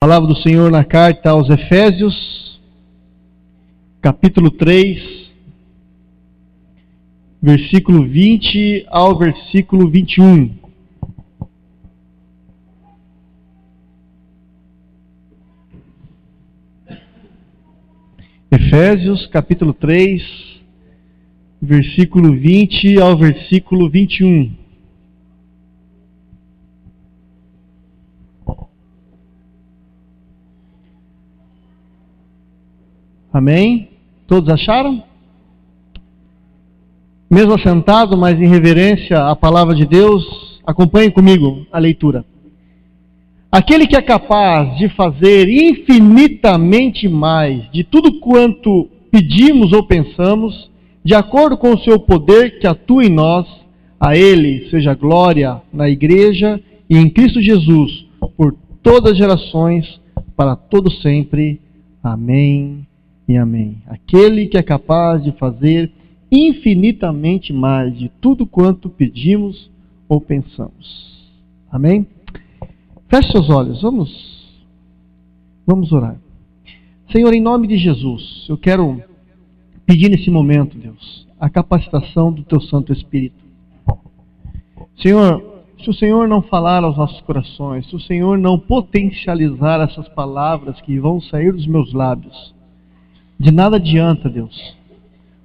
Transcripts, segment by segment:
Palavra do Senhor na carta aos Efésios, capítulo 3, versículo 20 ao versículo 21. Efésios, capítulo 3, versículo 20 ao versículo 21. Amém? Todos acharam? Mesmo assentado, mas em reverência à palavra de Deus, acompanhem comigo a leitura. Aquele que é capaz de fazer infinitamente mais de tudo quanto pedimos ou pensamos, de acordo com o seu poder que atua em nós, a Ele seja glória na Igreja e em Cristo Jesus, por todas as gerações, para todo sempre. Amém. E amém. Aquele que é capaz de fazer infinitamente mais de tudo quanto pedimos ou pensamos. Amém? Feche seus olhos, vamos orar. Senhor, em nome de Jesus, eu quero pedir nesse momento, Deus, a capacitação do Teu Santo Espírito. Senhor, se o Senhor não falar aos nossos corações, se o Senhor não potencializar essas palavras que vão sair dos meus lábios, de nada adianta, Deus.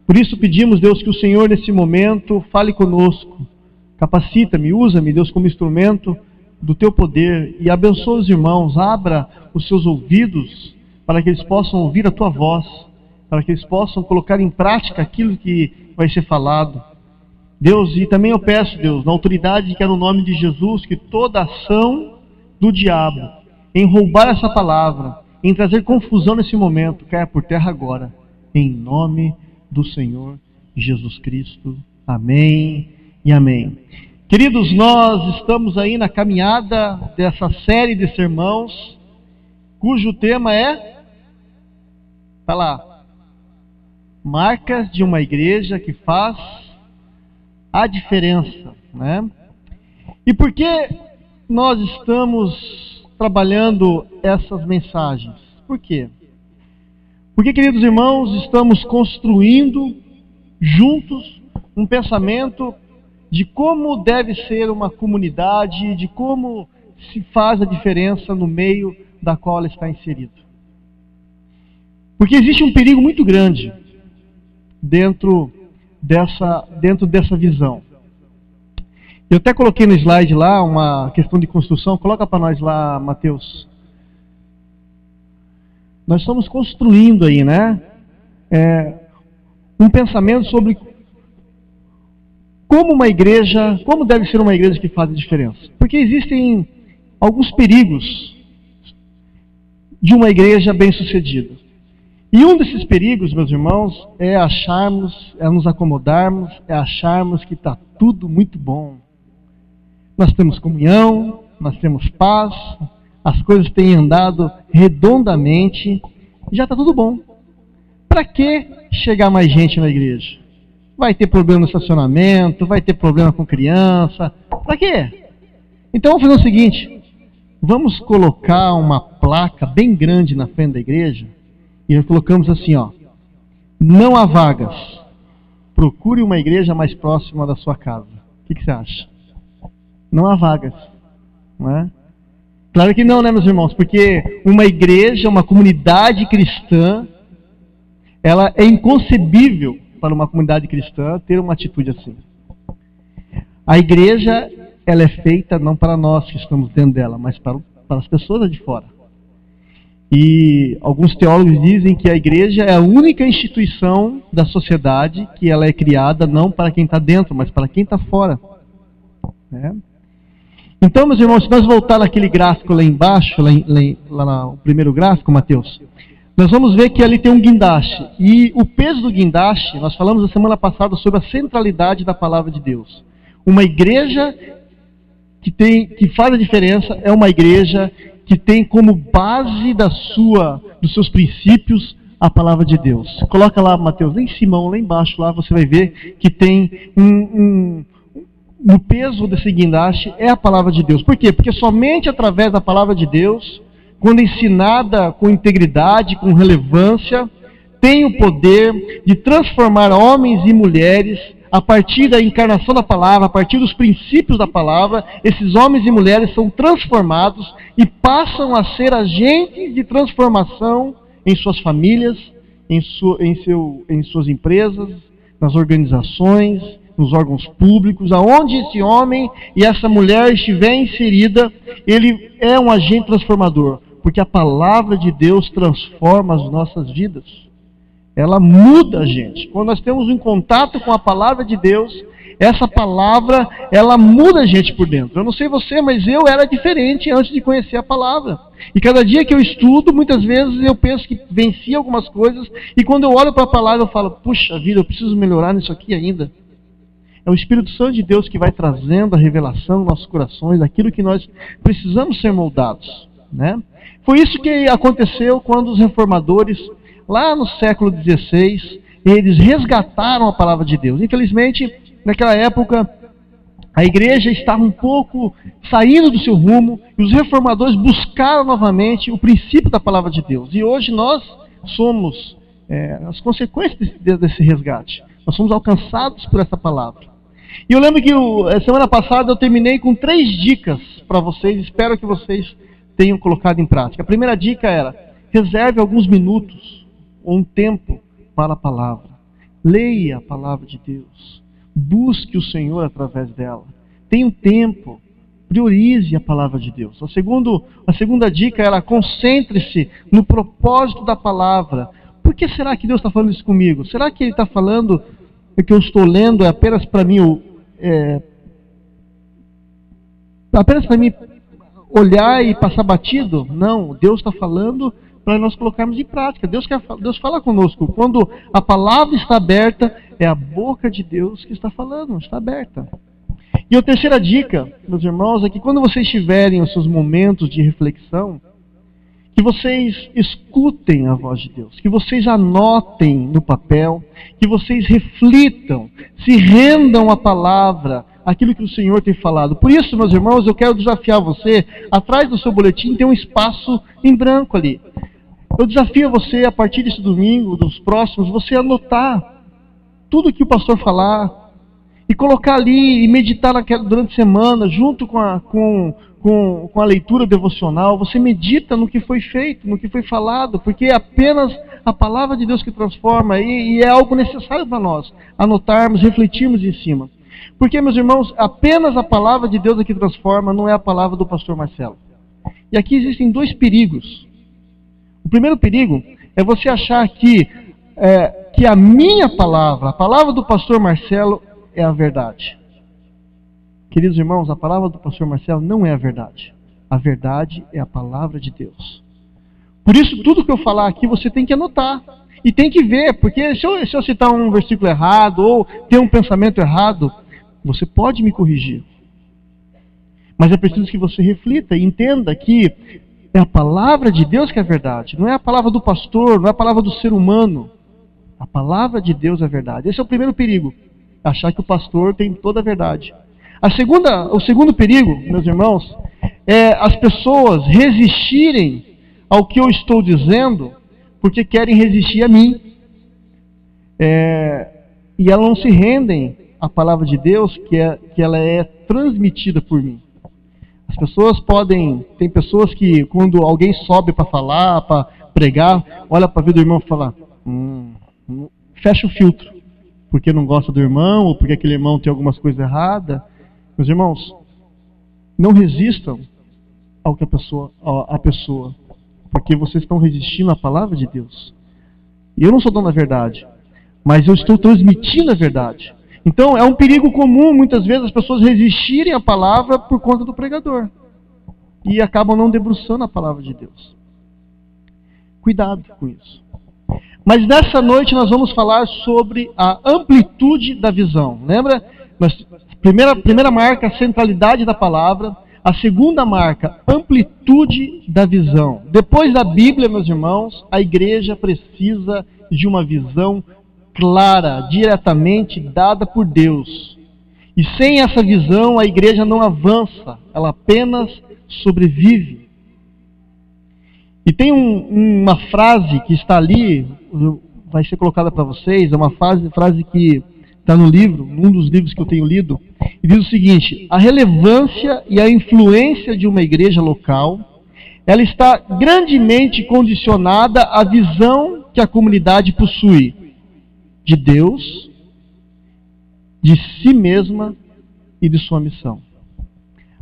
Por isso pedimos, Deus, que o Senhor nesse momento fale conosco. Capacita-me, usa-me, Deus, como instrumento do Teu poder e abençoa os irmãos. Abra os seus ouvidos para que eles possam ouvir a Tua voz, para que eles possam colocar em prática aquilo que vai ser falado. Deus, e também eu peço, Deus, na autoridade que é no nome de Jesus, que toda ação do diabo em roubar essa palavra, em trazer confusão nesse momento, caia por terra agora, em nome do Senhor Jesus Cristo. Amém e amém. Queridos, nós estamos aí na caminhada dessa série de sermãos, cujo tema é, tá lá, marcas de uma igreja que faz a diferença, né? E por que nós estamos trabalhando essas mensagens? Por quê? Porque, queridos irmãos, estamos construindo juntos um pensamento de como deve ser uma comunidade, de como se faz a diferença no meio da qual ela está inserida. Porque existe um perigo muito grande dentro dessa visão. Eu até coloquei no slide lá uma questão de construção. Coloca para nós lá, Mateus. Nós estamos construindo aí, né? Um pensamento sobre como deve ser uma igreja que faz a diferença. Porque existem alguns perigos de uma igreja bem-sucedida. E um desses perigos, meus irmãos, é nos acomodarmos, é acharmos que está tudo muito bom. Nós temos comunhão, nós temos paz, as coisas têm andado redondamente, e já está tudo bom. Para que chegar mais gente na igreja? Vai ter problema no estacionamento, vai ter problema com criança, para quê? Então vamos fazer o seguinte, vamos colocar uma placa bem grande na frente da igreja, e nós colocamos assim, ó, não há vagas, procure uma igreja mais próxima da sua casa. O que você acha? Não há vagas, não é? Claro que não, né, meus irmãos? Porque uma igreja, uma comunidade cristã, ela é inconcebível para uma comunidade cristã ter uma atitude assim. A igreja, ela é feita não para nós que estamos dentro dela, mas para as pessoas de fora. E alguns teólogos dizem que a igreja é a única instituição da sociedade que ela é criada não para quem está dentro, mas para quem está fora, né? Então, meus irmãos, se nós voltar naquele gráfico lá embaixo, lá no primeiro gráfico, Mateus, nós vamos ver que ali tem um guindaste. E o peso do guindaste, nós falamos na semana passada sobre a centralidade da palavra de Deus. Uma igreja que faz a diferença é uma igreja que tem como base dos seus princípios a palavra de Deus. Coloca lá, Mateus, lá em cima, lá embaixo, lá você vai ver que tem no peso desse guindaste é a palavra de Deus. Por quê? Porque somente através da palavra de Deus quando ensinada com integridade, com relevância, tem o poder de transformar homens e mulheres a partir da encarnação da palavra, a partir dos princípios da palavra. Esses homens e mulheres são transformados e passam a ser agentes de transformação em suas famílias, em suas empresas, nas organizações, nos órgãos públicos. Aonde esse homem e essa mulher estiver inserida, ele é um agente transformador, porque a palavra de Deus transforma as nossas vidas. Ela muda a gente. Quando nós temos um contato com a palavra de Deus, essa palavra, ela muda a gente por dentro. Eu não sei você, mas eu era diferente antes de conhecer a palavra. E cada dia que eu estudo, muitas vezes eu penso que venci algumas coisas, e quando eu olho para a palavra eu falo, puxa vida, eu preciso melhorar nisso aqui ainda. É o Espírito Santo de Deus que vai trazendo a revelação nos nossos corações, daquilo que nós precisamos ser moldados, né? Foi isso que aconteceu quando os reformadores, lá no século XVI, eles resgataram a palavra de Deus. Infelizmente, naquela época, a igreja estava um pouco saindo do seu rumo, e os reformadores buscaram novamente o princípio da palavra de Deus. E hoje nós somos as consequências desse resgate. Nós somos alcançados por essa palavra. E eu lembro que semana passada eu terminei com 3 dicas para vocês, espero que vocês tenham colocado em prática. A primeira dica era: reserve alguns minutos, ou um tempo para a palavra. Leia a palavra de Deus. Busque o Senhor através dela. Tenha um tempo. Priorize a palavra de Deus. A segunda dica era: concentre-se no propósito da palavra. Por que será que Deus está falando isso comigo? Será que Ele está falando que eu estou lendo apenas para mim, apenas para mim olhar e passar batido? Não, Deus está falando para nós colocarmos em prática. Deus fala conosco. Quando a palavra está aberta, é a boca de Deus que está falando, está aberta. E a terceira dica, meus irmãos, é que quando vocês tiverem os seus momentos de reflexão, que vocês escutem a voz de Deus, que vocês anotem no papel, que vocês reflitam, se rendam à palavra, aquilo que o Senhor tem falado. Por isso, meus irmãos, eu quero desafiar você, atrás do seu boletim tem um espaço em branco ali. Eu desafio você, a partir desse domingo, dos próximos, você anotar tudo que o pastor falar, e colocar ali, e meditar durante a semana, junto com a leitura devocional. Você medita no que foi feito, no que foi falado, porque é apenas a palavra de Deus que transforma, e é algo necessário para nós, anotarmos, refletirmos em cima. Porque, meus irmãos, apenas a palavra de Deus é que transforma, não é a palavra do pastor Marcelo. E aqui existem 2 perigos. O primeiro perigo é você achar que a minha palavra, a palavra do pastor Marcelo, é a verdade. Queridos irmãos, a palavra do pastor Marcelo não é a verdade. A verdade é a palavra de Deus. Por isso, tudo que eu falar aqui, você tem que anotar. E tem que ver, porque se eu citar um versículo errado, ou ter um pensamento errado, você pode me corrigir. Mas é preciso que você reflita e entenda que é a palavra de Deus que é a verdade. Não é a palavra do pastor, não é a palavra do ser humano. A palavra de Deus é a verdade. Esse é o primeiro perigo. Achar que o pastor tem toda a verdade. O segundo perigo, meus irmãos, é as pessoas resistirem ao que eu estou dizendo porque querem resistir a mim. E elas não se rendem à palavra de Deus, que ela é transmitida por mim. As pessoas tem pessoas que quando alguém sobe para falar, para pregar, olha para a vida do irmão e fala, fecha o filtro. Porque não gosta do irmão, ou porque aquele irmão tem algumas coisas erradas. Meus irmãos, não resistam ao que a pessoa, porque vocês estão resistindo à palavra de Deus. E eu não sou dono da verdade, mas eu estou transmitindo a verdade. Então é um perigo comum, muitas vezes, as pessoas resistirem à palavra por conta do pregador. E acabam não debruçando a palavra de Deus. Cuidado com isso. Mas nessa noite nós vamos falar sobre a amplitude da visão. Lembra? Primeira marca, a centralidade da palavra. A segunda marca, amplitude da visão. Depois da Bíblia, meus irmãos, a igreja precisa de uma visão clara, diretamente dada por Deus. E sem essa visão, a igreja não avança, ela apenas sobrevive. E tem uma frase que está ali, vai ser colocada para vocês, é uma frase que está no livro, num dos livros que eu tenho lido, e diz o seguinte: a relevância e a influência de uma igreja local, ela está grandemente condicionada à visão que a comunidade possui de Deus, de si mesma e de sua missão.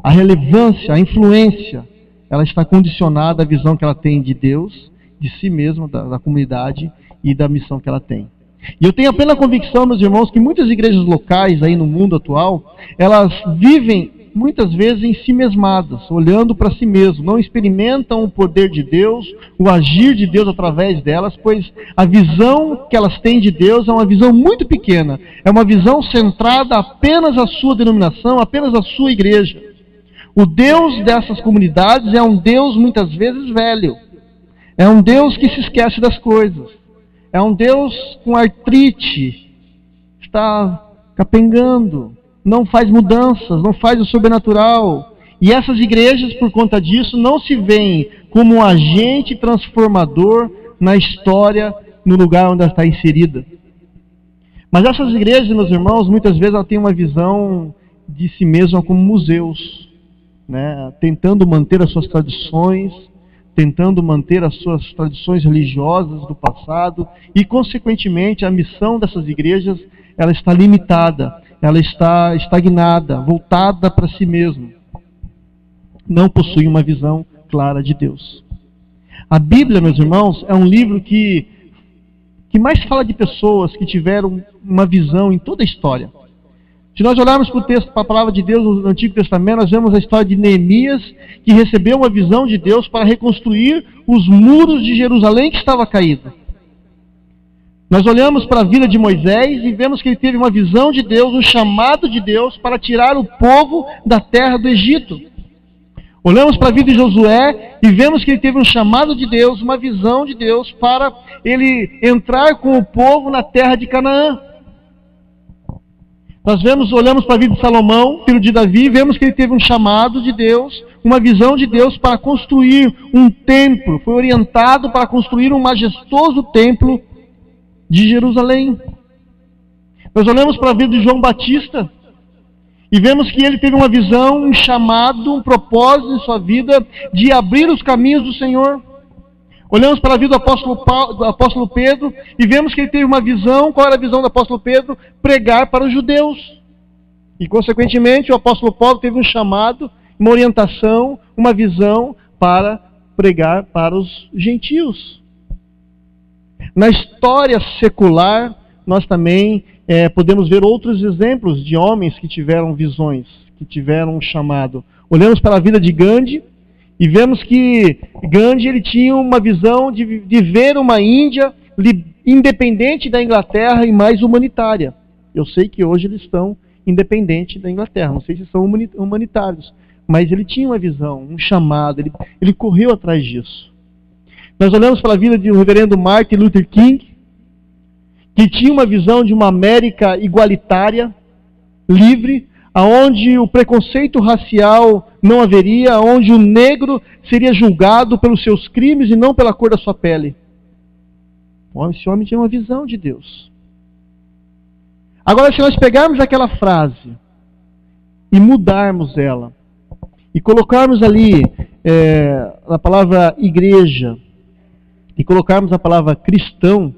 A relevância, a influência, ela está condicionada à visão que ela tem de Deus, de si mesma, da comunidade e da missão que ela tem. E eu tenho a plena convicção, meus irmãos, que muitas igrejas locais aí no mundo atual, elas vivem muitas vezes em si mesmadas, olhando para si mesmo, não experimentam o poder de Deus, o agir de Deus através delas, pois a visão que elas têm de Deus é uma visão muito pequena, é uma visão centrada apenas à sua denominação, apenas à sua igreja. O Deus dessas comunidades é um Deus muitas vezes velho, é um Deus que se esquece das coisas, é um Deus com artrite, está capengando, não faz mudanças, não faz o sobrenatural. E essas igrejas, por conta disso, não se veem como um agente transformador na história, no lugar onde ela está inserida. Mas essas igrejas, meus irmãos, muitas vezes ela têm uma visão de si mesma como museus, né? Tentando manter as suas tradições, tentando manter as suas tradições religiosas do passado, e consequentemente a missão dessas igrejas, ela está limitada, ela está estagnada, voltada para si mesma. Não possui uma visão clara de Deus. A Bíblia, meus irmãos, é um livro que mais fala de pessoas que tiveram uma visão em toda a história. Se nós olharmos para o texto, para a palavra de Deus no Antigo Testamento, nós vemos a história de Neemias, que recebeu uma visão de Deus para reconstruir os muros de Jerusalém que estava caído. Nós olhamos para a vida de Moisés e vemos que ele teve uma visão de Deus, um chamado de Deus para tirar o povo da terra do Egito. Olhamos para a vida de Josué e vemos que ele teve um chamado de Deus, uma visão de Deus para ele entrar com o povo na terra de Canaã. Olhamos para a vida de Salomão, filho de Davi, e vemos que ele teve um chamado de Deus, uma visão de Deus para construir um templo. Foi orientado para construir um majestoso templo de Jerusalém. Nós olhamos para a vida de João Batista e vemos que ele teve uma visão, um chamado, um propósito em sua vida de abrir os caminhos do Senhor. Olhamos para a vida do apóstolo Pedro e vemos que ele teve uma visão. Qual era a visão do apóstolo Pedro? Pregar para os judeus. E consequentemente o apóstolo Paulo teve um chamado, uma orientação, uma visão para pregar para os gentios. Na história secular, nós também podemos ver outros exemplos de homens que tiveram visões, que tiveram um chamado. Olhamos para a vida de Gandhi e vemos que Gandhi ele tinha uma visão de ver uma Índia independente da Inglaterra e mais humanitária. Eu sei que hoje eles estão independentes da Inglaterra, não sei se são humanitários, mas ele tinha uma visão, um chamado, ele correu atrás disso. Nós olhamos para a vida do reverendo Martin Luther King, que tinha uma visão de uma América igualitária, livre, aonde o preconceito racial não haveria, onde o negro seria julgado pelos seus crimes e não pela cor da sua pele. Esse homem tinha uma visão de Deus. Agora, se nós pegarmos aquela frase e mudarmos ela, e colocarmos ali a palavra igreja, e colocarmos a palavra cristão,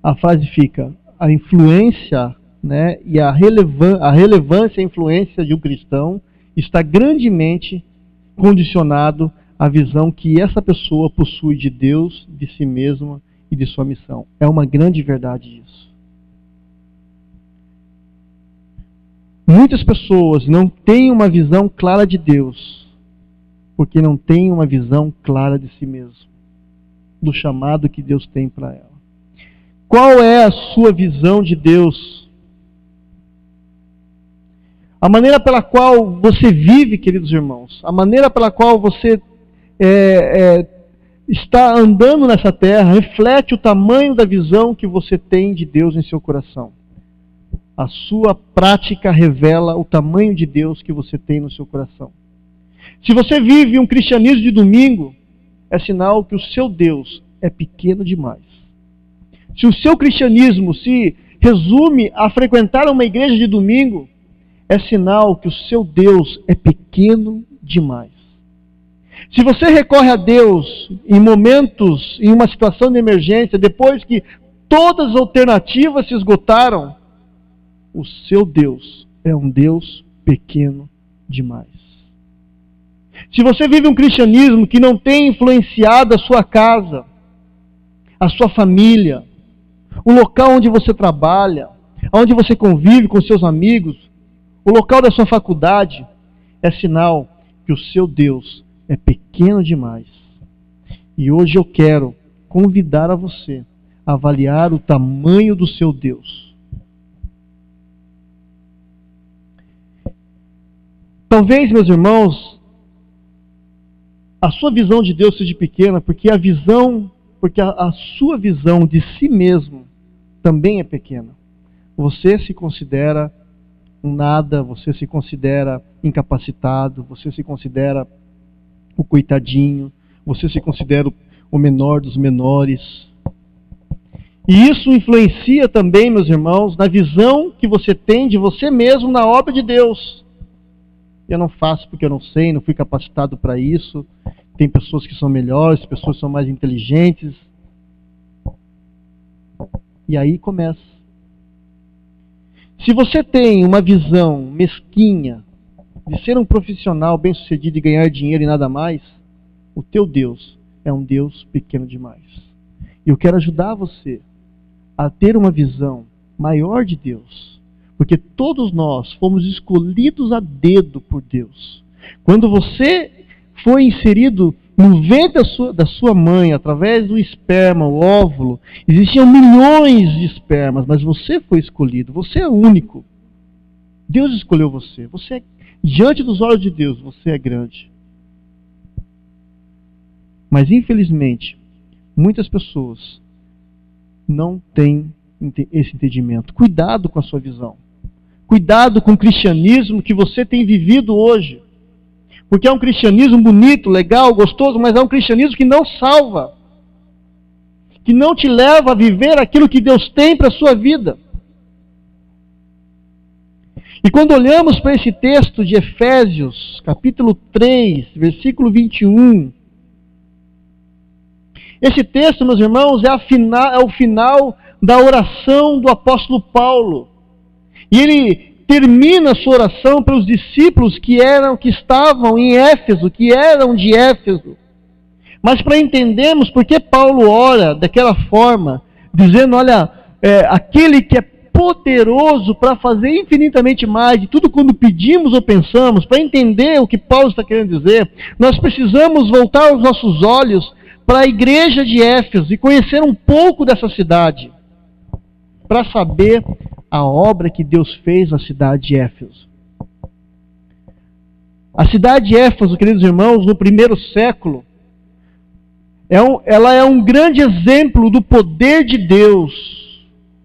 a frase fica: a influência, né, e a relevância e a influência de um cristão está grandemente condicionado à visão que essa pessoa possui de Deus, de si mesma e de sua missão. É uma grande verdade isso. Muitas pessoas não têm uma visão clara de Deus, porque não têm uma visão clara de si mesmo, do chamado que Deus tem para ela. Qual é a sua visão de Deus? A maneira pela qual você vive, queridos irmãos, a maneira pela qual você está andando nessa terra, reflete o tamanho da visão que você tem de Deus em seu coração. A sua prática revela o tamanho de Deus que você tem no seu coração. Se você vive um cristianismo de domingo, é sinal que o seu Deus é pequeno demais. Se o seu cristianismo se resume a frequentar uma igreja de domingo, é sinal que o seu Deus é pequeno demais. Se você recorre a Deus em momentos, em uma situação de emergência, depois que todas as alternativas se esgotaram, o seu Deus é um Deus pequeno demais. Se você vive um cristianismo que não tem influenciado a sua casa, a sua família, o local onde você trabalha, onde você convive com seus amigos, o local da sua faculdade, é sinal que o seu Deus é pequeno demais. E hoje eu quero convidar a você a avaliar o tamanho do seu Deus. Talvez, meus irmãos, a sua visão de Deus seja pequena, porque a sua visão de si mesmo também é pequena. Você se considera um nada, você se considera incapacitado, você se considera o coitadinho, você se considera o menor dos menores. E isso influencia também, meus irmãos, na visão que você tem de você mesmo na obra de Deus. Eu não faço porque eu não sei, não fui capacitado para isso. Tem pessoas que são melhores, pessoas que são mais inteligentes. E aí começa. Se você tem uma visão mesquinha de ser um profissional bem-sucedido e ganhar dinheiro e nada mais, o teu Deus é um Deus pequeno demais. E eu quero ajudar você a ter uma visão maior de Deus, porque todos nós fomos escolhidos a dedo por Deus. Quando você foi inserido no ventre da sua mãe, através do esperma, o óvulo, existiam milhões de espermas, mas você foi escolhido, você é único. Deus escolheu você. Diante dos olhos de Deus, você é grande. Mas, infelizmente, muitas pessoas não têm esse entendimento. Cuidado com a sua visão. Cuidado com o cristianismo que você tem vivido hoje. Porque é um cristianismo bonito, legal, gostoso, mas é um cristianismo que não salva. Que não te leva a viver aquilo que Deus tem para a sua vida. E quando olhamos para esse texto de Efésios, capítulo 3, versículo 21, esse texto, meus irmãos, é o final da oração do apóstolo Paulo. E ele termina a sua oração para os discípulos que estavam em Éfeso, que eram de Éfeso. Mas para entendermos por que Paulo ora daquela forma, dizendo, olha, aquele que é poderoso para fazer infinitamente mais de tudo quando pedimos ou pensamos, para entender o que Paulo está querendo dizer, nós precisamos voltar os nossos olhos para a igreja de Éfeso e conhecer um pouco dessa cidade, para saber a obra que Deus fez na cidade de Éfeso. A cidade de Éfeso, queridos irmãos, no primeiro século, ela é um grande exemplo do poder de Deus,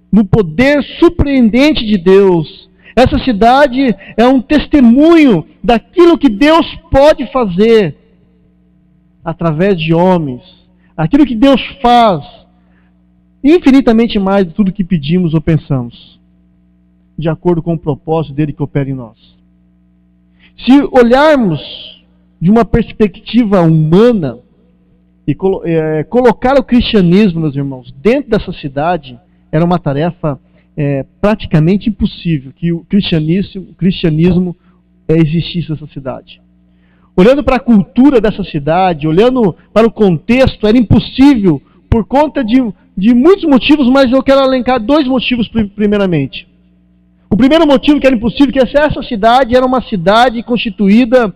no poder surpreendente de Deus. Essa cidade é um testemunho daquilo que Deus pode fazer através de homens, aquilo que Deus faz, infinitamente mais de tudo que pedimos ou pensamos, de acordo com o propósito dele que opera em nós. Se olharmos de uma perspectiva humana e colocar o cristianismo, meus irmãos, dentro dessa cidade, era uma tarefa praticamente impossível que o cristianismo existisse nessa cidade. Olhando para a cultura dessa cidade, olhando para o contexto, era impossível por conta de muitos motivos, mas eu quero elencar 2 motivos primeiramente. O primeiro motivo que era impossível, que essa cidade era uma cidade constituída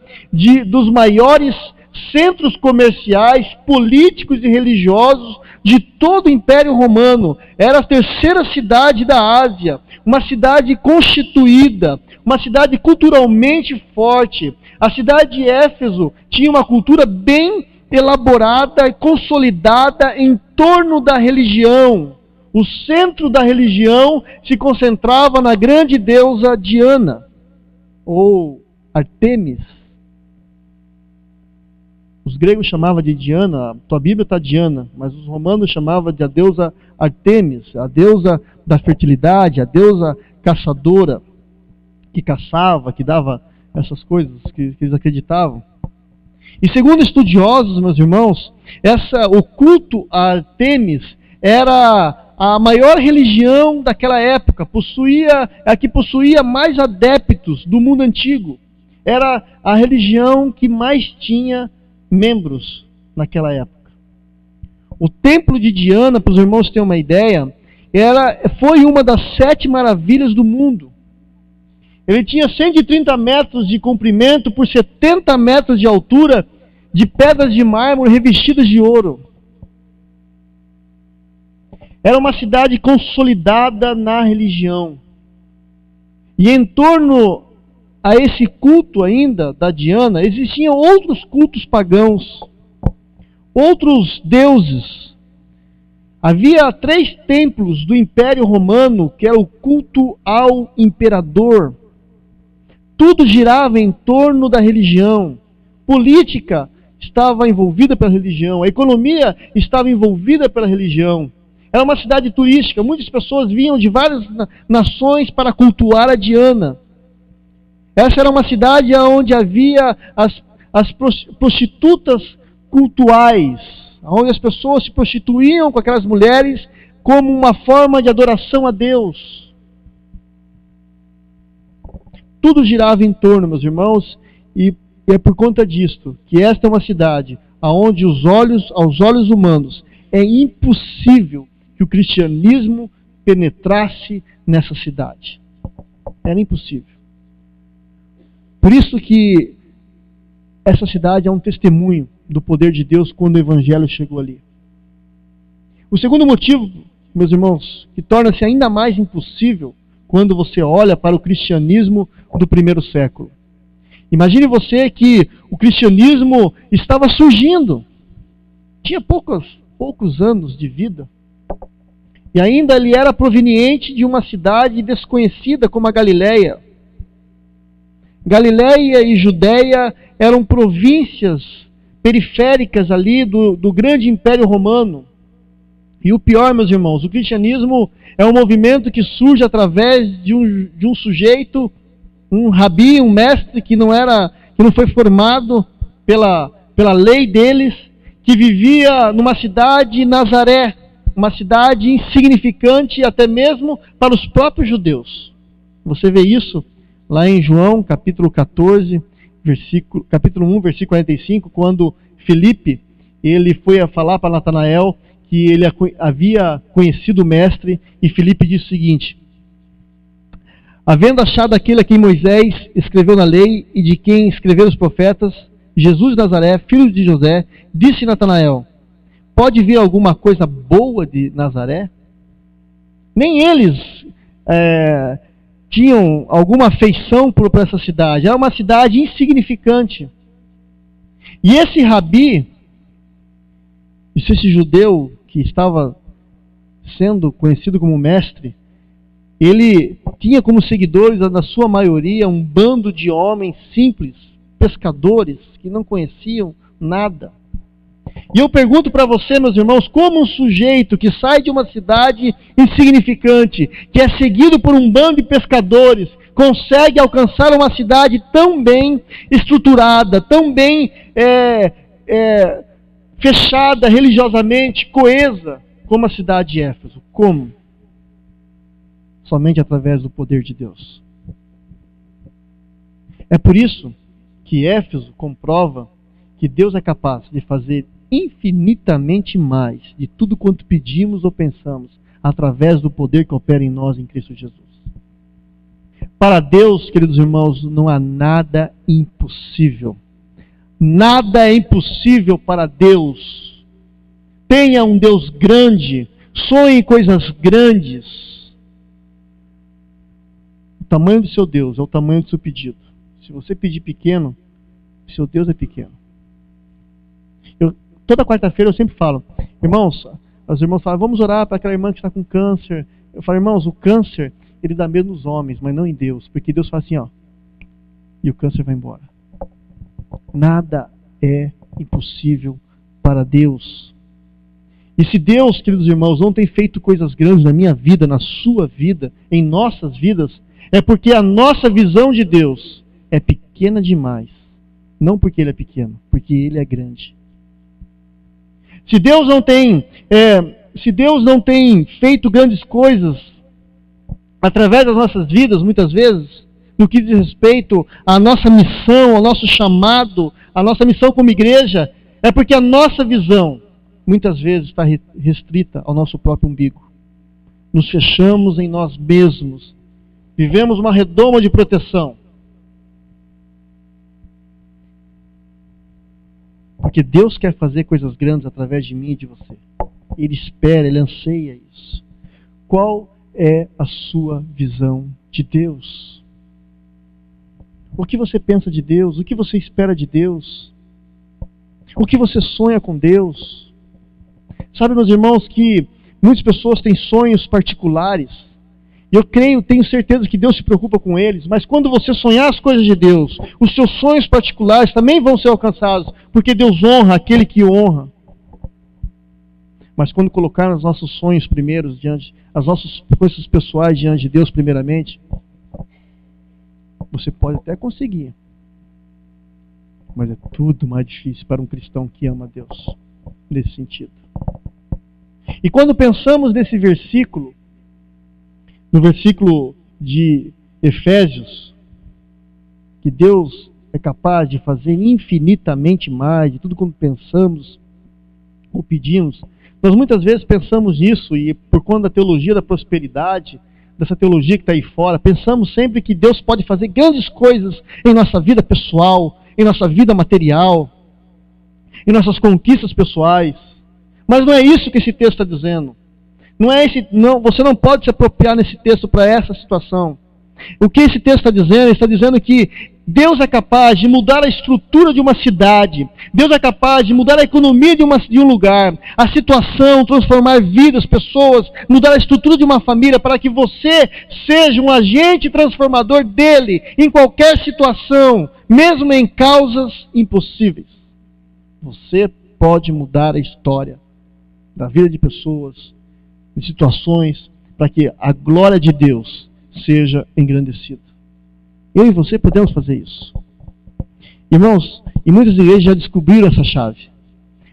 dos maiores centros comerciais, políticos e religiosos de todo o Império Romano. Era a 3ª cidade da Ásia, uma cidade constituída, uma cidade culturalmente forte. A cidade de Éfeso tinha uma cultura bem elaborada e consolidada em torno da religião. O centro da religião se concentrava na grande deusa Diana, ou Artemis. Os gregos chamavam de Diana, a tua Bíblia está Diana, mas os romanos chamavam de a deusa Artemis, a deusa da fertilidade, a deusa caçadora, que caçava, que dava essas coisas que eles acreditavam. E segundo estudiosos, meus irmãos, o culto a Artemis era a maior religião daquela época, a que possuía mais adeptos do mundo antigo. Era a religião que mais tinha membros naquela época. O templo de Diana, para os irmãos terem uma ideia, foi uma das 7 maravilhas do mundo. Ele tinha 130 metros de comprimento por 70 metros de altura, de pedras de mármore revestidas de ouro. Era uma cidade consolidada na religião. E em torno a esse culto ainda da Diana, existiam outros cultos pagãos, outros deuses. Havia 3 templos do Império Romano, que era o culto ao imperador. Tudo girava em torno da religião. Política estava envolvida pela religião. A economia estava envolvida pela religião. Era uma cidade turística. Muitas pessoas vinham de várias nações para cultuar a Diana. Essa era uma cidade onde havia as prostitutas cultuais, onde as pessoas se prostituíam com aquelas mulheres como uma forma de adoração a Deus. Tudo girava em torno, meus irmãos, e é por conta disto que esta é uma cidade onde aos olhos humanos é impossível que o cristianismo penetrasse nessa cidade. Era impossível. Por isso que essa cidade é um testemunho do poder de Deus quando o evangelho chegou ali. O segundo motivo, meus irmãos, que torna-se ainda mais impossível quando você olha para o cristianismo do primeiro século. Imagine você que o cristianismo estava surgindo. Tinha poucos anos de vida. E ainda ele era proveniente de uma cidade desconhecida como a Galileia. Galileia e Judéia eram províncias periféricas ali do grande Império Romano. E o pior, meus irmãos, o cristianismo é um movimento que surge através de um sujeito, um rabi, um mestre que não foi formado pela lei deles, que vivia numa cidade, Nazaré, uma cidade insignificante até mesmo para os próprios judeus. Você vê isso lá em João, capítulo 14, capítulo 1, versículo 45, quando Filipe, ele foi a falar para Natanael que ele havia conhecido o mestre, e Filipe disse o seguinte: havendo achado aquele a quem Moisés escreveu na lei e de quem escreveram os profetas, Jesus de Nazaré, filho de José, disse Natanael: pode vir alguma coisa boa de Nazaré? Nem eles tinham alguma afeição por essa cidade. Era uma cidade insignificante. E esse rabi, esse judeu que estava sendo conhecido como mestre, ele tinha como seguidores, na sua maioria, um bando de homens simples, pescadores, que não conheciam nada. E eu pergunto para você, meus irmãos, como um sujeito que sai de uma cidade insignificante, que é seguido por um bando de pescadores, consegue alcançar uma cidade tão bem estruturada, tão bem fechada religiosamente, coesa, como a cidade de Éfeso? Como? Somente através do poder de Deus. É por isso que Éfeso comprova que Deus é capaz de fazer infinitamente mais de tudo quanto pedimos ou pensamos, através do poder que opera em nós em Cristo Jesus. Para Deus, queridos irmãos, não há nada impossível. Nada é impossível para Deus. Tenha um Deus grande, sonhe em coisas grandes. O tamanho do seu Deus é o tamanho do seu pedido. Se você pedir pequeno, seu Deus é pequeno. Toda quarta-feira eu sempre falo, irmãos, os irmãos falam, vamos orar para aquela irmã que está com câncer. Eu falo, irmãos, o câncer, ele dá medo nos homens, mas não em Deus. Porque Deus fala assim, ó, e o câncer vai embora. Nada é impossível para Deus. E se Deus, queridos irmãos, não tem feito coisas grandes na minha vida, na sua vida, em nossas vidas, é porque a nossa visão de Deus é pequena demais. Não porque Ele é pequeno, porque Ele é grande. Se Deus não tem feito grandes coisas através das nossas vidas, muitas vezes, no que diz respeito à nossa missão, ao nosso chamado, à nossa missão como igreja, é porque a nossa visão, muitas vezes, está restrita ao nosso próprio umbigo. Nos fechamos em nós mesmos. Vivemos uma redoma de proteção. Porque Deus quer fazer coisas grandes através de mim e de você. Ele espera, Ele anseia isso. Qual é a sua visão de Deus? O que você pensa de Deus? O que você espera de Deus? O que você sonha com Deus? Sabe, meus irmãos, que muitas pessoas têm sonhos particulares. Eu tenho certeza que Deus se preocupa com eles, mas quando você sonhar as coisas de Deus, os seus sonhos particulares também vão ser alcançados, porque Deus honra aquele que o honra. Mas quando colocar os nossos sonhos primeiros as nossas coisas pessoais diante de Deus primeiramente, você pode até conseguir, mas é tudo mais difícil para um cristão que ama Deus, nesse sentido. E quando pensamos nesse versículo, no versículo de Efésios, que Deus é capaz de fazer infinitamente mais de tudo como pensamos ou pedimos, nós muitas vezes pensamos nisso, e por conta da teologia da prosperidade, dessa teologia que está aí fora, pensamos sempre que Deus pode fazer grandes coisas em nossa vida pessoal, em nossa vida material, em nossas conquistas pessoais. Mas não é isso que esse texto está dizendo. Você não pode se apropriar nesse texto para essa situação. O que esse texto está dizendo? Ele está dizendo que Deus é capaz de mudar a estrutura de uma cidade. Deus é capaz de mudar a economia de um lugar, a situação, transformar vidas, pessoas, mudar a estrutura de uma família para que você seja um agente transformador dele em qualquer situação, mesmo em causas impossíveis. Você pode mudar a história da vida de pessoas, em situações, para que a glória de Deus seja engrandecida. Eu e você podemos fazer isso. Irmãos, e muitas igrejas já descobriram essa chave.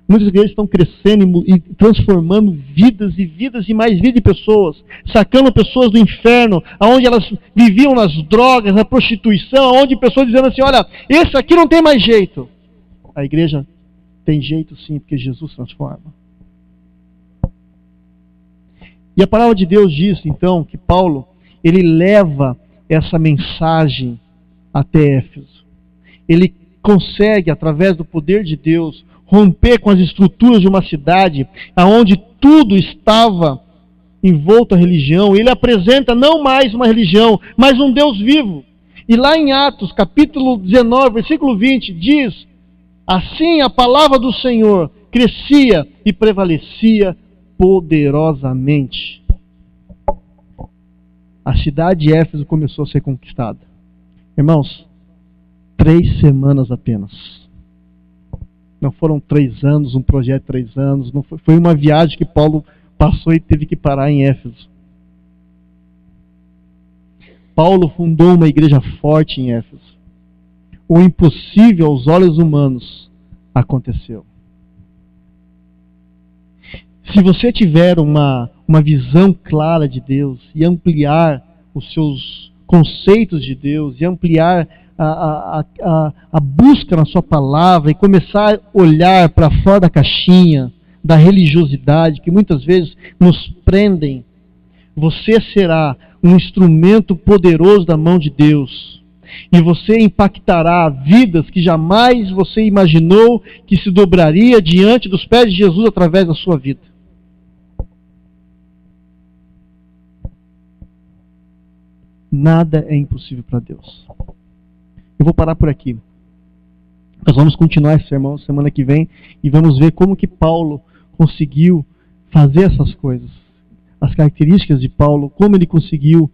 Muitas igrejas estão crescendo e transformando vidas e vidas e mais vidas de pessoas, sacando pessoas do inferno, onde elas viviam nas drogas, na prostituição, onde pessoas dizendo assim, olha, esse aqui não tem mais jeito. A igreja tem jeito sim, porque Jesus transforma. E a palavra de Deus diz, então, que Paulo, ele leva essa mensagem até Éfeso. Ele consegue, através do poder de Deus, romper com as estruturas de uma cidade, onde tudo estava envolto à religião. Ele apresenta não mais uma religião, mas um Deus vivo. E lá em Atos, capítulo 19, versículo 20, diz, assim a palavra do Senhor crescia e prevalecia poderosamente. A cidade de Éfeso começou a ser conquistada. Irmãos, 3 semanas apenas. Não foram 3 anos, um projeto de 3 anos. Não foi uma viagem que Paulo passou e teve que parar em Éfeso. Paulo fundou uma igreja forte em Éfeso. O impossível aos olhos humanos aconteceu. Se você tiver uma visão clara de Deus e ampliar os seus conceitos de Deus e ampliar a busca na sua palavra e começar a olhar para fora da caixinha da religiosidade que muitas vezes nos prendem, você será um instrumento poderoso da mão de Deus. E você impactará vidas que jamais você imaginou que se dobraria diante dos pés de Jesus através da sua vida. Nada é impossível para Deus. Eu vou parar por aqui. Nós vamos continuar esse sermão semana que vem e vamos ver como que Paulo conseguiu fazer essas coisas. As características de Paulo, como ele conseguiu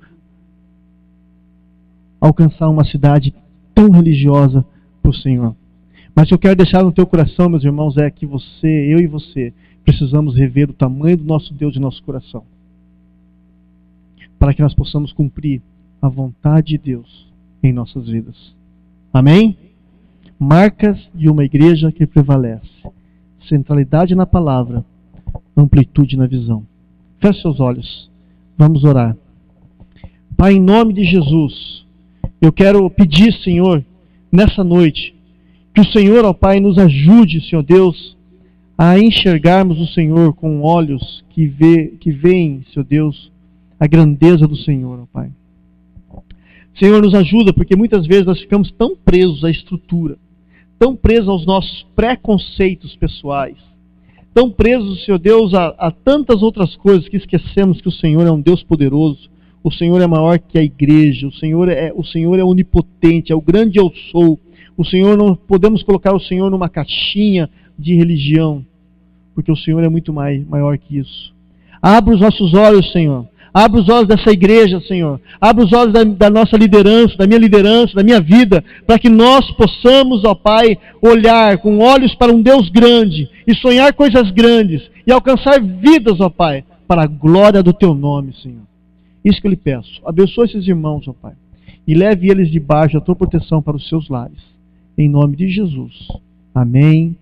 alcançar uma cidade tão religiosa para o Senhor. Mas o que eu quero deixar no teu coração, meus irmãos, é que eu e você, precisamos rever o tamanho do nosso Deus e nosso coração, para que nós possamos cumprir a vontade de Deus em nossas vidas. Amém? Marcas de uma igreja que prevalece: centralidade na palavra, amplitude na visão. Feche seus olhos. Vamos orar. Pai, em nome de Jesus, eu quero pedir, Senhor, nessa noite, que o Senhor, ó Pai, nos ajude, Senhor Deus, a enxergarmos o Senhor com olhos que veem, Senhor Deus, a grandeza do Senhor, ó Pai. Senhor, nos ajuda, porque muitas vezes nós ficamos tão presos à estrutura, tão presos aos nossos preconceitos pessoais, tão presos, Senhor Deus, a tantas outras coisas que esquecemos que o Senhor é um Deus poderoso, o Senhor é maior que a igreja, o Senhor é onipotente, é o grande eu sou. O Senhor, não podemos colocar o Senhor numa caixinha de religião, porque o Senhor é muito maior que isso. Abra os nossos olhos, Senhor. Abra os olhos dessa igreja, Senhor. Abra os olhos da nossa liderança, da minha liderança, da minha vida, para que nós possamos, ó Pai, olhar com olhos para um Deus grande e sonhar coisas grandes e alcançar vidas, ó Pai, para a glória do Teu nome, Senhor. Isso que eu lhe peço. Abençoe esses irmãos, ó Pai, e leve eles debaixo da Tua proteção para os seus lares. Em nome de Jesus. Amém.